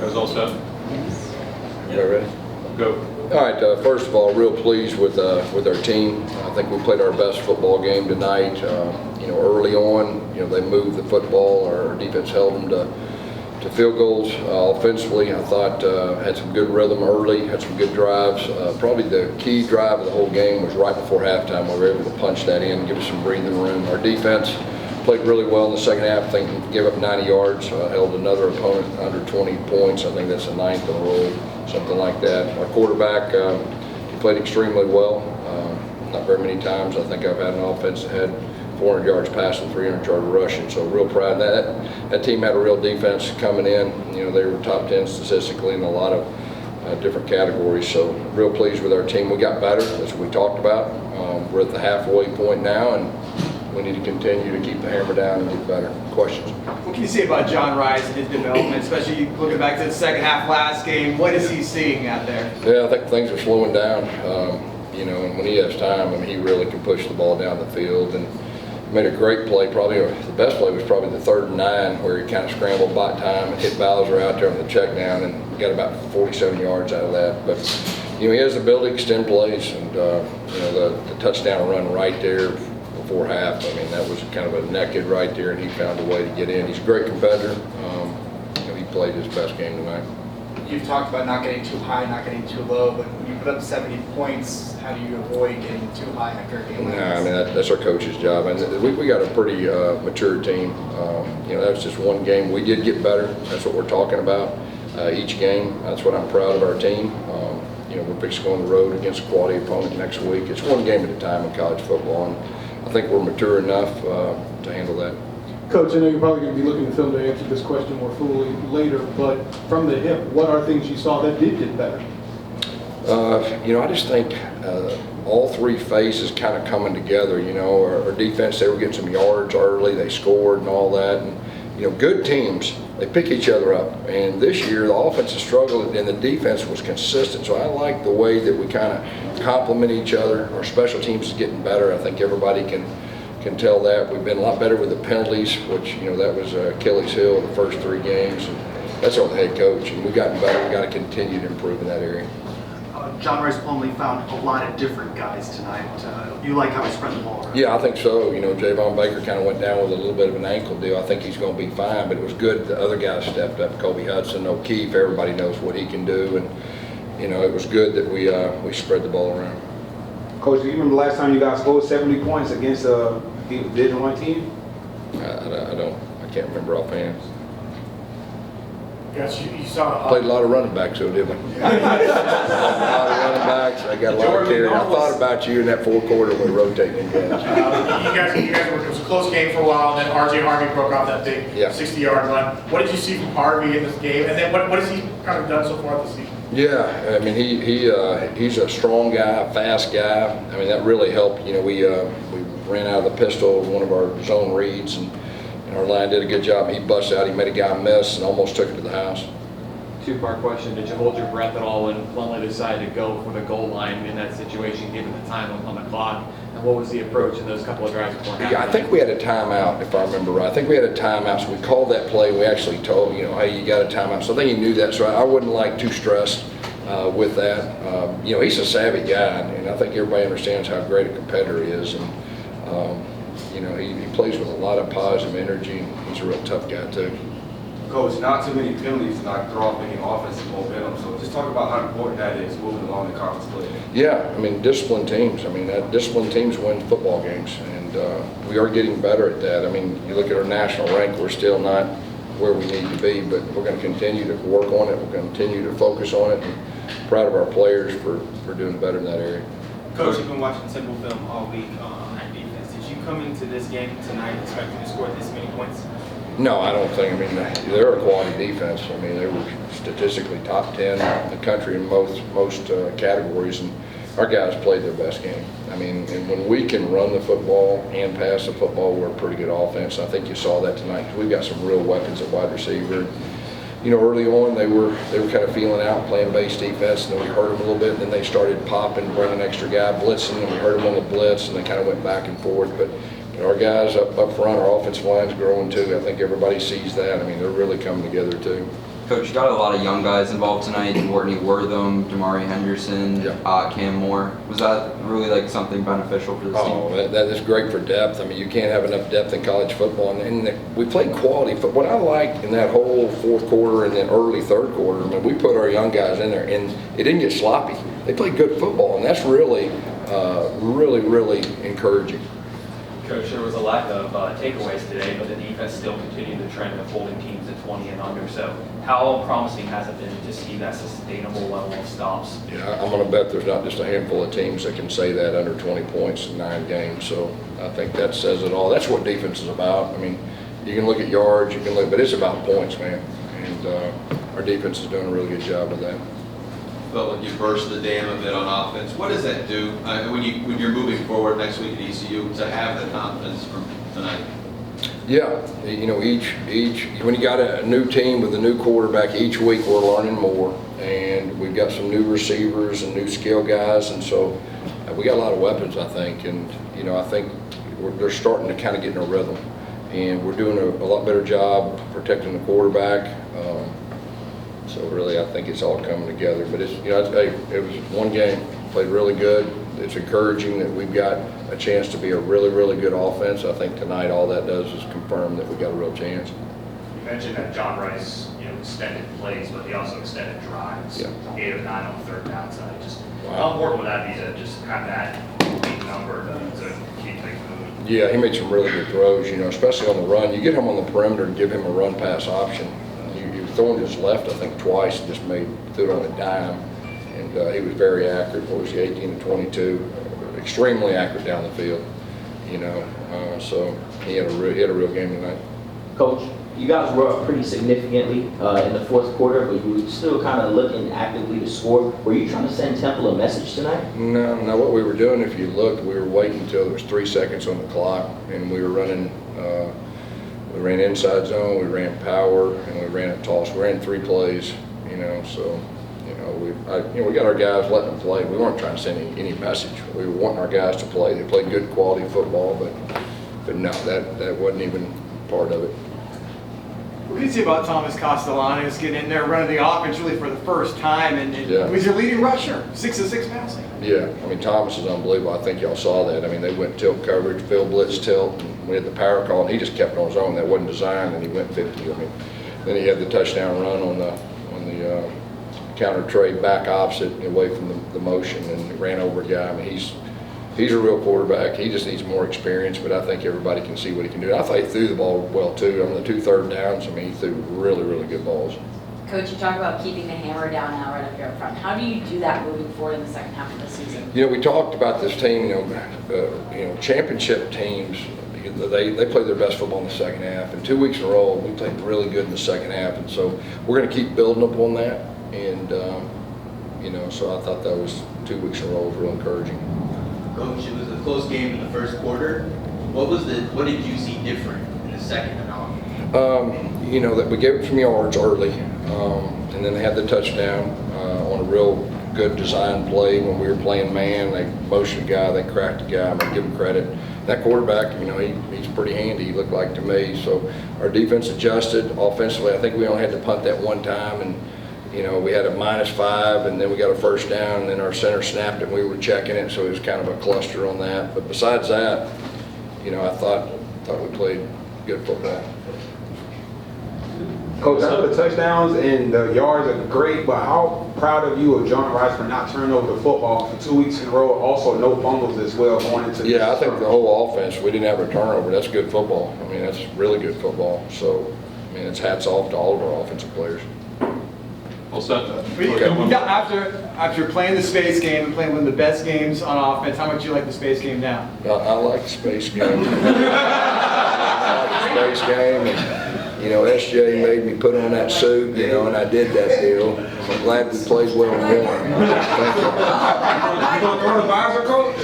Guys all set? You ready? Go. All right. First of all, real pleased with our team. I think we played our best football game tonight. Early on, they moved the football. Our defense held them to field goals. Offensively, I thought had some good rhythm early, had some good drives. Probably the key drive of the whole game was right before halftime. We were able to punch that in, give us some breathing room. Our defense played really well in the second half. I think gave up 90 yards, held another opponent under 20 points. I think that's the 9th in a row, something like that. Our quarterback, he played extremely well. Not very many times I think I've had an offense that had 400 yards passing, 300 yards rushing. So real proud of that. That team had a real defense coming in. They were top 10 statistically in a lot of different categories. So real pleased with our team. We got better, as we talked about. We're at the halfway point now, and we need to continue to keep the hammer down and get better. Questions? What can you say about John Rice and his development, especially looking back to the second half last game? What is he seeing out there? Yeah, I think things are slowing down. And when he has time, he really can push the ball down the field. And made a great play. Probably the best play was probably the 3rd and 9, where he kind of scrambled by time and hit Bowser out there on the check down and got about 47 yards out of that. But he has the ability to extend plays, and the touchdown run right there before half. That was kind of a naked right there, and he found a way to get in. He's a great competitor. He played his best game tonight. You've talked about not getting too high, not getting too low, but when you put up 70 points, how do you avoid getting too high after a game like this? That's our coach's job, and we got a pretty mature team. That was just one game. We did get better. That's what we're talking about each game. That's what I'm proud of our team. We're fixing to go on the road against a quality opponent next week. It's one game at a time in college football, and I think we're mature enough to handle that. Coach, I know you're probably going to be looking to film to answer this question more fully later, but from the hip, what are things you saw that did get better? I just think all three phases kind of coming together. Our defense, they were getting some yards early, they scored and all that. And, good teams, they pick each other up. And this year, the offense has struggled and the defense was consistent. So I like the way that we kind of complement each other. Our special teams is getting better. I think everybody can tell that. We've been a lot better with the penalties, which, that was Achilles' heel the first 3 games. And that's on the head coach. And we've gotten better. We've got to continue to improve in that area. John Rice only found a lot of different guys tonight. You like how he spread the ball around? Yeah, I think so. Javon Baker kind of went down with a little bit of an ankle deal. I think he's going to be fine, but it was good the other guys stepped up. Kobe Hudson, O'Keefe, everybody knows what he can do. And, it was good that we spread the ball around. Coach, do you remember the last time you guys scored 70 points against a Division I team? I can't remember offhand. Yes, you saw. Played a lot of running backs, though, didn't we? A lot of running backs. I got a lot of carry. I thought about you in that 4th quarter when rotating games. You guys it was a close game for a while, and then R.J. Harvey broke off that big 60-yard run. What did you see from Harvey in this game, and then what has he kind of done so far this season? Yeah, he's a strong guy, a fast guy. That really helped. We ran out of the pistol, one of our zone reads, and our line did a good job. He busted out, he made a guy miss, and almost took it to the house. 2-part question. Did you hold your breath at all when Plumlee decided to go for the goal line in that situation, given the time on the clock? And what was the approach in those couple of drives before halftime? Yeah, I think we had a timeout, if I remember right. I think we had a timeout, so we called that play. We actually told him, hey, you got a timeout. So I think he knew that, so I wasn't too stressed with that. He's a savvy guy, and I think everybody understands how great a competitor he is. And, he plays with a lot of positive energy, and he's a real tough guy, too. Coach, not too many penalties to throw off any offensive momentum. So just talk about how important that is moving along the conference play. Yeah, disciplined teams. Disciplined teams win football games, and we are getting better at that. You look at our national rank, we're still not where we need to be, but we're going to continue to work on it. We're going to continue to focus on it, and proud of our players for doing better in that area. Coach, you've been watching Temple film all week on that defense. Did you come into this game tonight expecting to score this many points? No, I don't think. They're a quality defense. They were statistically top 10 in the country in most categories, and our guys played their best game. And when we can run the football and pass the football, we're a pretty good offense. I think you saw that tonight. We've got some real weapons at wide receiver. Early on they were kind of feeling out, playing base defense, and then we hurt them a little bit, and then they started popping, bringing an extra guy, blitzing, and we hurt them on the blitz, and they kind of went back and forth. But our guys up front, our offensive line's growing too. I think everybody sees that. They're really coming together too. Coach, you got a lot of young guys involved tonight. Courtney Wortham, Damari Henderson, Cam Moore. Was that really like something beneficial for this team? Oh, that is great for depth. I mean, you can't have enough depth in college football. And we played quality football. What I liked in that whole fourth quarter and then early third quarter, I mean, we put our young guys in there, and it didn't get sloppy. They played good football, and that's really, really encouraging. Coach, there was a lack of takeaways today, but the defense still continued the trend of holding teams at 20 and under. So how promising has it been to see that sustainable level of stops? Yeah, I'm going to bet there's not just a handful of teams that can say that under 20 points in 9 games. So I think that says it all. That's what defense is about. I mean, you can look at yards, you can look, but it's about points, man. And our defense is doing a really good job of that. Felt like you burst the dam a bit on offense. What does that do when you're moving forward next week at ECU to have the confidence from tonight? Yeah, you know, when you got a new team with a new quarterback, each week we're learning more, and we've got some new receivers and new skill guys, and so we got a lot of weapons, I think, and you know, I think they're starting to kind of get in a rhythm, and we're doing a lot better job protecting the quarterback. So really, I think it's all coming together. But it's, you know, it was one game, played really good. It's encouraging that we've got a chance to be a really good offense. I think tonight all that does is confirm that we got a real chance. You mentioned that John Rice, you know, extended plays, but he also extended drives. Yeah. 8 of 9 on the third down side. Just Wow. how important would that be to just have that big number to keep things moving? Yeah, he made some really good throws. You know, especially on the run. You get him on the perimeter and give him a run pass option. You throw him to his left, I think twice, and just threw it on a dime, and he was very accurate. What was he, 18 to 22? Extremely accurate down the field. You know, so he had a real game tonight. Coach, you guys were up pretty significantly in the fourth quarter, but you were still kind of looking actively to score. Were you trying to send Temple a message tonight? No. What we were doing, if you looked, we were waiting until there was 3 seconds on the clock, and we were running. We ran inside zone, we ran power, and we ran a toss. We ran 3 plays, you know. So, you know, we got our guys letting them play. We weren't trying to send any message. We were wanting our guys to play. They played good quality football, but no, that wasn't even part of it. What can you say about Thomas Castellanos getting in there, running the offense really for the first time, and Yeah. was your leading rusher, 6 of 6 passing? Yeah, I mean, Thomas is unbelievable. I think y'all saw that. I mean, they went tilt coverage, Phil blitz tilt, and we had the power call, and he just kept on his own. That wasn't designed, and he went 50. I mean, then he had the touchdown run on the counter trade back opposite, away from the motion, and he ran over a guy. I mean, he's a real quarterback. He just needs more experience, but I think everybody can see what he can do. I thought he threw the ball well, too. On the 2 third downs, I mean, he threw really good balls. Coach, you talk about keeping the hammer down now right up here up front. How do you do that moving forward in the second half of the season? You know, we talked about this team, you know, championship teams, they play their best football in the second half. And 2 weeks in a row, we played really good in the second half. And so we're going to keep building up on that. And, you know, so I thought that was 2 weeks in a row was real encouraging. Coach, it was a close game in the first quarter. What did you see different in the second and on? You know, that we gave it some yards early, and then they had the touchdown on a real good design play when we were playing man. They motioned a guy, they cracked a guy. I'm gonna give him credit. That quarterback, you know, he's pretty handy. He looked like to me. So our defense adjusted offensively. I think we only had to punt that one time, and you know, we had a -5, and then we got a first down, and then our center snapped it, and we were checking it, so it was kind of a cluster on that. But besides that, you know, I thought we played good football. Coach, I know the touchdowns and the yards are great, but how proud of you of John Rice for not turning over the football for 2 weeks in a row? Also, no fumbles as well going into this. Yeah, I think the whole offense, we didn't have a turnover. That's good football. I mean, that's really good football. So, I mean, it's hats off to all of our offensive players. Well said. After playing the space game and playing one of the best games on offense, how much do you like the space game now? I like the space game. I like the space game. And, you know, SJ made me put on that suit, you know, and I did that deal. I'm glad we played well and won. Thank you. You going to throw the visor, Coach?